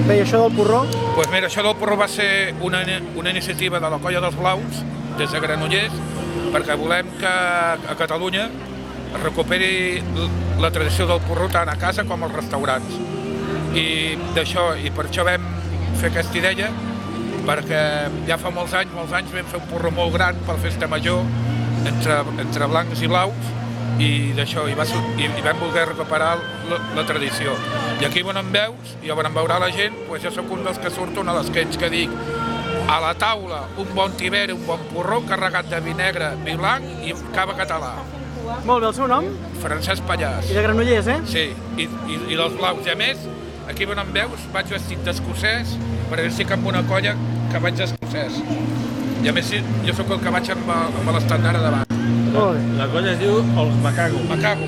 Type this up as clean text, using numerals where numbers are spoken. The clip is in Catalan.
Bé, i això del porró? Doncs mira, això del porró va ser una iniciativa de la Colla dels Blaus, des de Granollers, perquè volem que a Catalunya es recuperi la tradició del porró tant a casa com als restaurants. I per això vam fer aquesta idea, perquè ja fa molts anys vam fer un porró molt gran per Festa Major, entre blancs i blaus, i vam voler recuperar la tradició. I aquí on em veus, i on em veurà la gent, jo soc un dels que surto a l'esquetx que dic a la taula un bon tiberi, un bon porró carregat de vi negre, vi blanc i cava català. Molt bé, el seu nom? Francesc Pallàs. I de Granollers, eh? Sí, i dels blaus. I a més, aquí on em veus, vaig vestit d'escocès, perquè estic amb una colla que vaig d'escocès. I a més, jo sóc el que vaig amb l'estandard a davant. Molt bé. La colla es diu Els Macago. Macago.